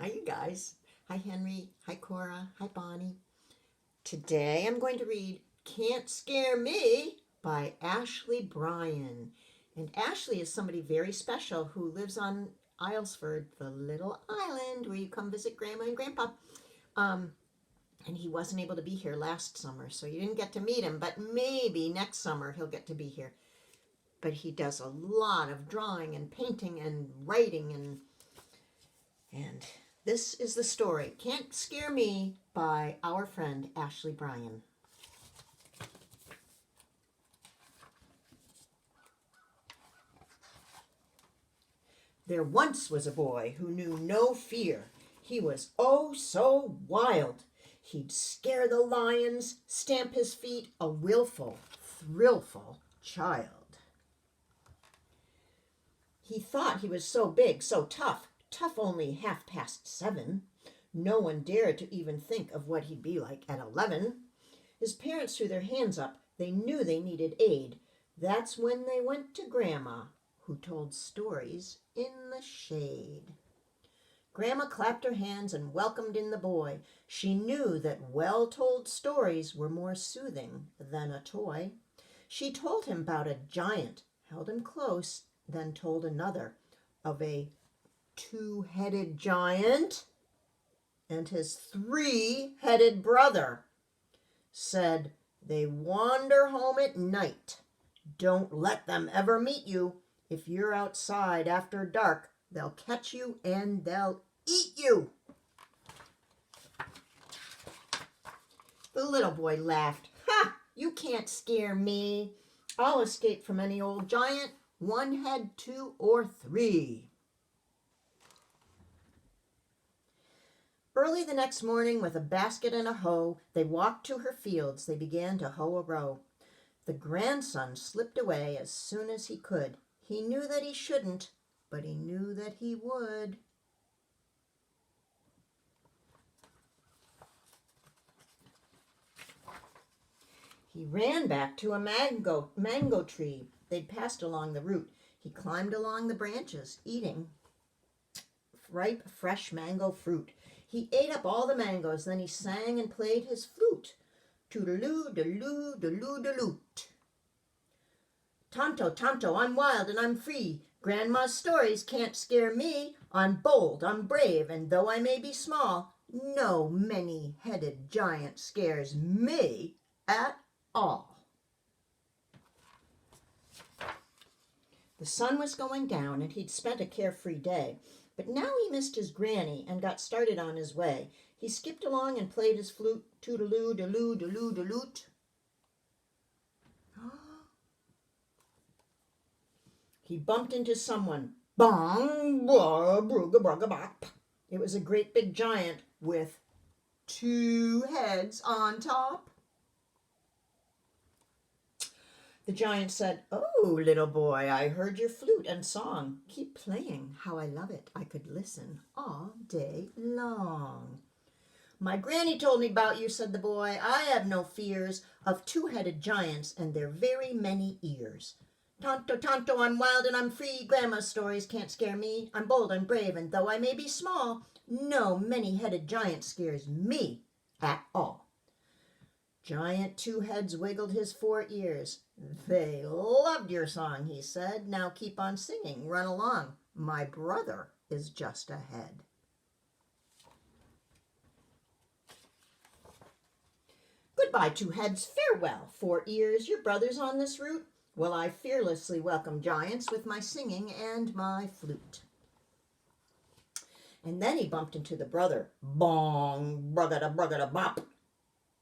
Hi, you guys. Hi, Henry. Hi, Cora. Hi, Bonnie. Today I'm going to read Can't Scare Me by Ashley Bryan. And Ashley is somebody very special who lives on Islesford, the little island where you come visit Grandma and Grandpa. Um, and he wasn't able to be here last summer, so you didn't get to meet him, but maybe next summer he'll get to be here. But he does a lot of drawing and painting and writing and this is the story, Can't Scare Me, by our friend Ashley Bryan. There once was a boy who knew no fear. He was oh so wild. He'd scare the lions, stamp his feet, a willful, thrillful child. He thought he was so big, so tough, tough only 7:30. No one dared to even think of what he'd be like at 11. His parents threw their hands up. They knew they needed aid. That's when they went to Grandma, who told stories in the shade. Grandma clapped her hands and welcomed in the boy. She knew that well-told stories were more soothing than a toy. She told him about a giant, held him close, then told another of a two-headed giant and his three-headed brother. Said, they wander home at night. Don't let them ever meet you. If you're outside after dark, they'll catch you and they'll eat you. The little boy laughed. Ha! You can't scare me. I'll escape from any old giant, one head, two, or three. Early the next morning, with a basket and a hoe, they walked to her fields. They began to hoe a row. The grandson slipped away as soon as he could. He knew that he shouldn't, but he knew that he would. He ran back to a mango tree they'd passed along the route. He climbed along the branches, eating ripe, fresh mango fruit. He ate up all the mangoes, then he sang and played his flute. Toodaloo, daloo, daloo, daloot. Tonto, tonto, I'm wild and I'm free. Grandma's stories can't scare me. I'm bold, I'm brave, and though I may be small, no many-headed giant scares me at all. The sun was going down, and he'd spent a carefree day. But now he missed his granny and got started on his way. He skipped along and played his flute. Toodaloo, daloo, daloo, daloot. He bumped into someone. Bong, blah, brooga, brugga, bop. It was a great big giant with two heads on top. The giant said, oh, little boy, I heard your flute and song. Keep playing, how I love it. I could listen all day long. My granny told me about you, said the boy. I have no fears of two-headed giants and their very many ears. Tonto, tonto, I'm wild and I'm free. Grandma's stories can't scare me. I'm bold and brave, and though I may be small, no many-headed giant scares me at all. Giant Two Heads wiggled his 4 ears. They loved your song, he said. Now keep on singing. Run along. My brother is just ahead. Goodbye, Two Heads. Farewell, 4 ears. Your brother's on this route. Well, I fearlessly welcome giants with my singing and my flute. And then he bumped into the brother. Bong, bruggada, bruggada, bop.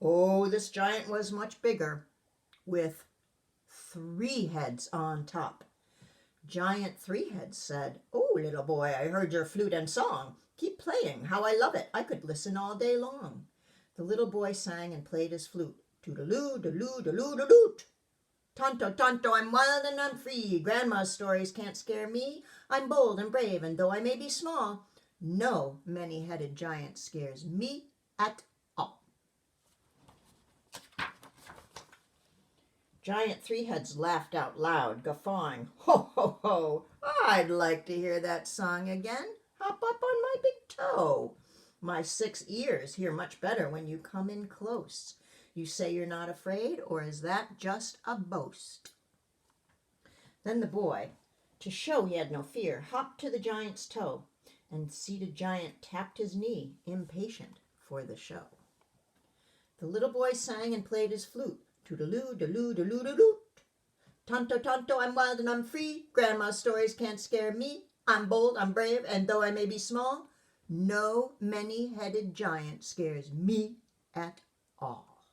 Oh, this giant was much bigger, with 3 heads on top. Giant Three Heads said, oh, little boy, I heard your flute and song. Keep playing, how I love it. I could listen all day long. The little boy sang and played his flute. Toodaloo, daloo, daloo, daloot. Tonto, tonto, I'm wild and I'm free. Grandma's stories can't scare me. I'm bold and brave, and though I may be small, no many-headed giant scares me at all. Giant Three Heads laughed out loud, guffawing. Ho, ho, ho! I'd like to hear that song again. Hop up on my big toe. My 6 ears hear much better when you come in close. You say you're not afraid, or is that just a boast? Then the boy, to show he had no fear, hopped to the giant's toe, and seated giant tapped his knee, impatient for the show. The little boy sang and played his flute, toodaloo, daloo, daloo, daloo. Tonto, tonto, I'm wild and I'm free. Grandma's stories can't scare me. I'm bold, I'm brave, and though I may be small, no many-headed giant scares me at all.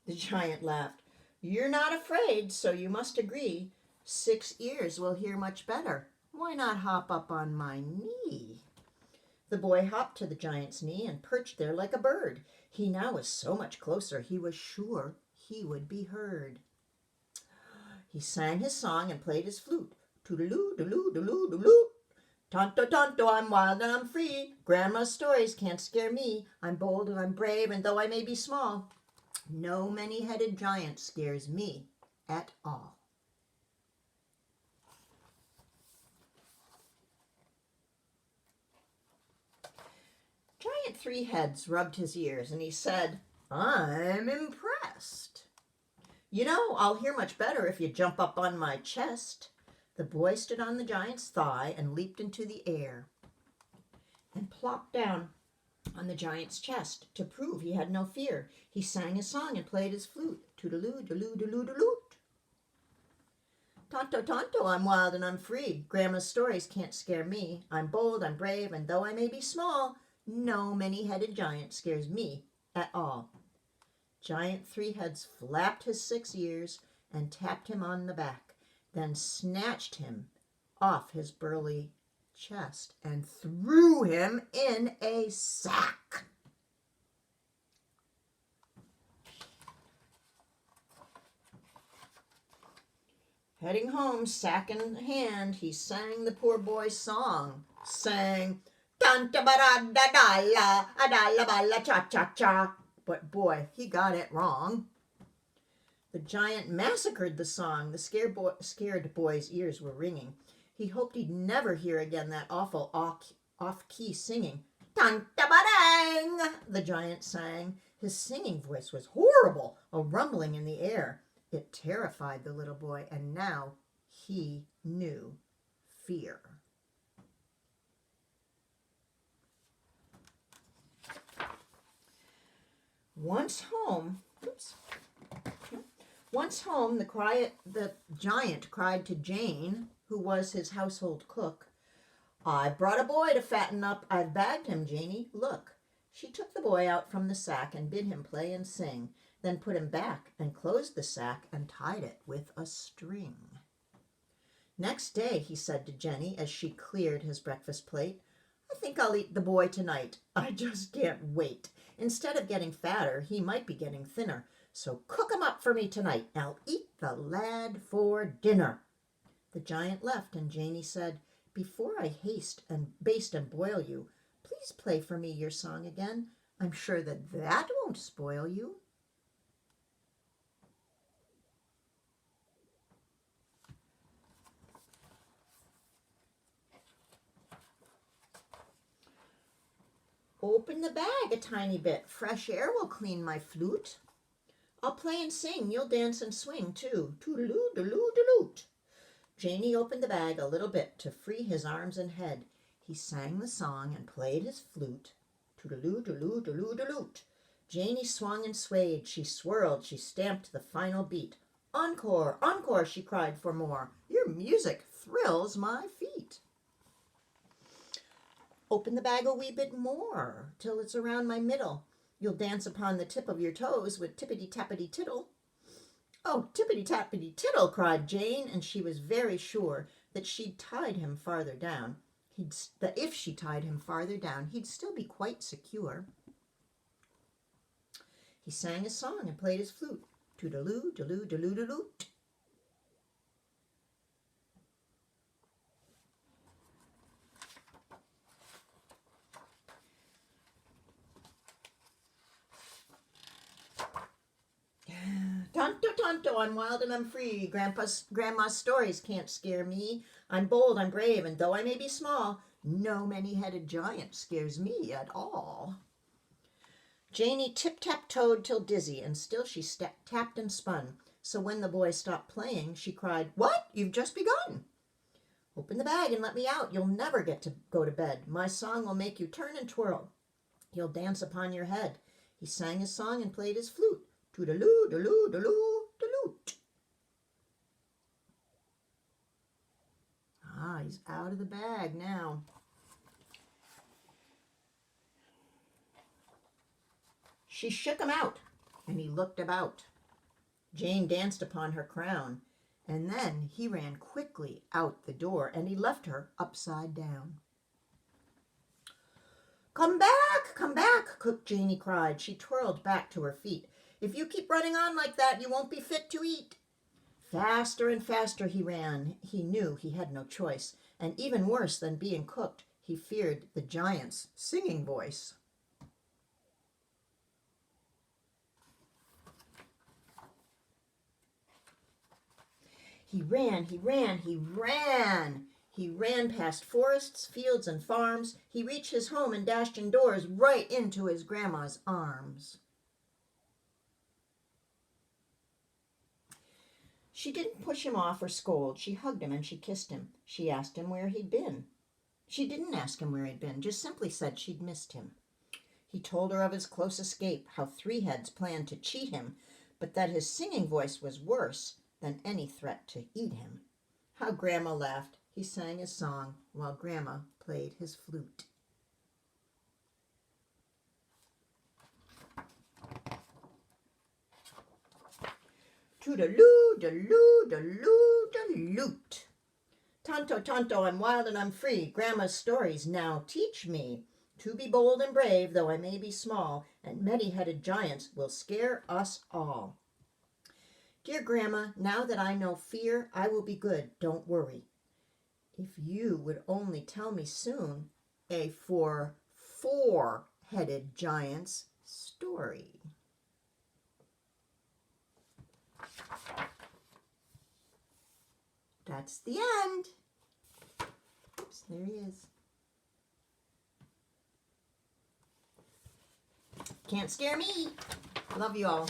The giant laughed. You're not afraid, so you must agree. 6 ears will hear much better. Why not hop up on my knee? The boy hopped to the giant's knee and perched there like a bird. He now was so much closer, he was sure he would be heard. He sang his song and played his flute. Toodaloo, daloo, daloo, daloo. Tonto, tonto, I'm wild and I'm free. Grandma's stories can't scare me. I'm bold and I'm brave, and though I may be small, no many-headed giant scares me at all. Giant Three Heads rubbed his ears and he said, I'm impressed. You know, I'll hear much better if you jump up on my chest. The boy stood on the giant's thigh and leaped into the air and plopped down on the giant's chest. To prove he had no fear, he sang his song and played his flute. Toodaloo, daloo, daloo, daloo. Tonto, tonto, I'm wild and I'm free. Grandma's stories can't scare me. I'm bold, I'm brave, and though I may be small, no many-headed giant scares me at all. Giant Three Heads flapped his 6 ears and tapped him on the back, then snatched him off his burly chest and threw him in a sack. Heading home, sack in hand, he sang the poor boy's song. Sang, Tanta barada dalla, adalla balla cha cha cha. But boy, he got it wrong. The giant massacred the song. The scared boy's ears were ringing. He hoped he'd never hear again that awful off-key singing. Tanta barang, the giant sang. His singing voice was horrible, a rumbling in the air. It terrified the little boy, and now he knew fear. Once home, the giant cried to Jane, who was his household cook, I've brought a boy to fatten up. I've bagged him, Janie. Look. She took the boy out from the sack and bid him play and sing, then put him back and closed the sack and tied it with a string. Next day, he said to Jenny as she cleared his breakfast plate, I think I'll eat the boy tonight. I just can't wait. Instead of getting fatter, he might be getting thinner. So cook him up for me tonight. I'll eat the lad for dinner. The giant left, and Janie said, Before I haste and baste and boil you, please play for me your song again. I'm sure that won't spoil you. Open the bag a tiny bit. Fresh air will clean my flute. I'll play and sing. You'll dance and swing, too. Toodaloo, daloo, daloot. Janie opened the bag a little bit to free his arms and head. He sang the song and played his flute. Toodaloo, daloo, daloo, daloot. Janie swung and swayed. She swirled. She stamped the final beat. Encore, encore, she cried for more. Your music thrills my feet. Open the bag a wee bit more, till it's around my middle. You'll dance upon the tip of your toes with tippity-tappity-tittle. Oh, tippity-tappity-tittle, cried Jane, and she was very sure that she'd tied him farther down. That if she tied him farther down, he'd still be quite secure. He sang his song and played his flute. Toodaloo, daloo, daloo, daloot. Tonto, tonto, I'm wild and I'm free. Grandma's stories can't scare me. I'm bold, I'm brave, and though I may be small, no many-headed giant scares me at all. Janie tip-tap-toed till dizzy, and still she tapped and spun. So when the boy stopped playing, she cried, "What? You've just begun! Open the bag and let me out. You'll never get to go to bed. My song will make you turn and twirl. You'll dance upon your head." He sang his song and played his flute. Toodaloo, daloo, daloo, daloot. Ah, he's out of the bag now. She shook him out, and he looked about. Jane danced upon her crown, and then he ran quickly out the door, and he left her upside down. Come back, Cook Janie cried. She twirled back to her feet. If you keep running on like that, you won't be fit to eat. Faster and faster he ran. He knew he had no choice, and even worse than being cooked, he feared the giant's singing voice. He ran. He ran past forests, fields, and farms. He reached his home and dashed indoors right into his grandma's arms. She didn't push him off or scold. She hugged him and she kissed him. She asked him where he'd been. She didn't ask him where he'd been, just simply said she'd missed him. He told her of his close escape, how three heads planned to cheat him, but that his singing voice was worse than any threat to eat him. How Grandma laughed. He sang his song while Grandma played his flute. Toodaloo, daloo, daloo, daloot. Tonto, tonto, I'm wild and I'm free. Grandma's stories now teach me to be bold and brave, though I may be small, and many-headed giants will scare us all. Dear Grandma, now that I know fear, I will be good, don't worry. If you would only tell me soon a four-headed giant's story. That's the end. Oops, there he is. Can't scare me. Love you all.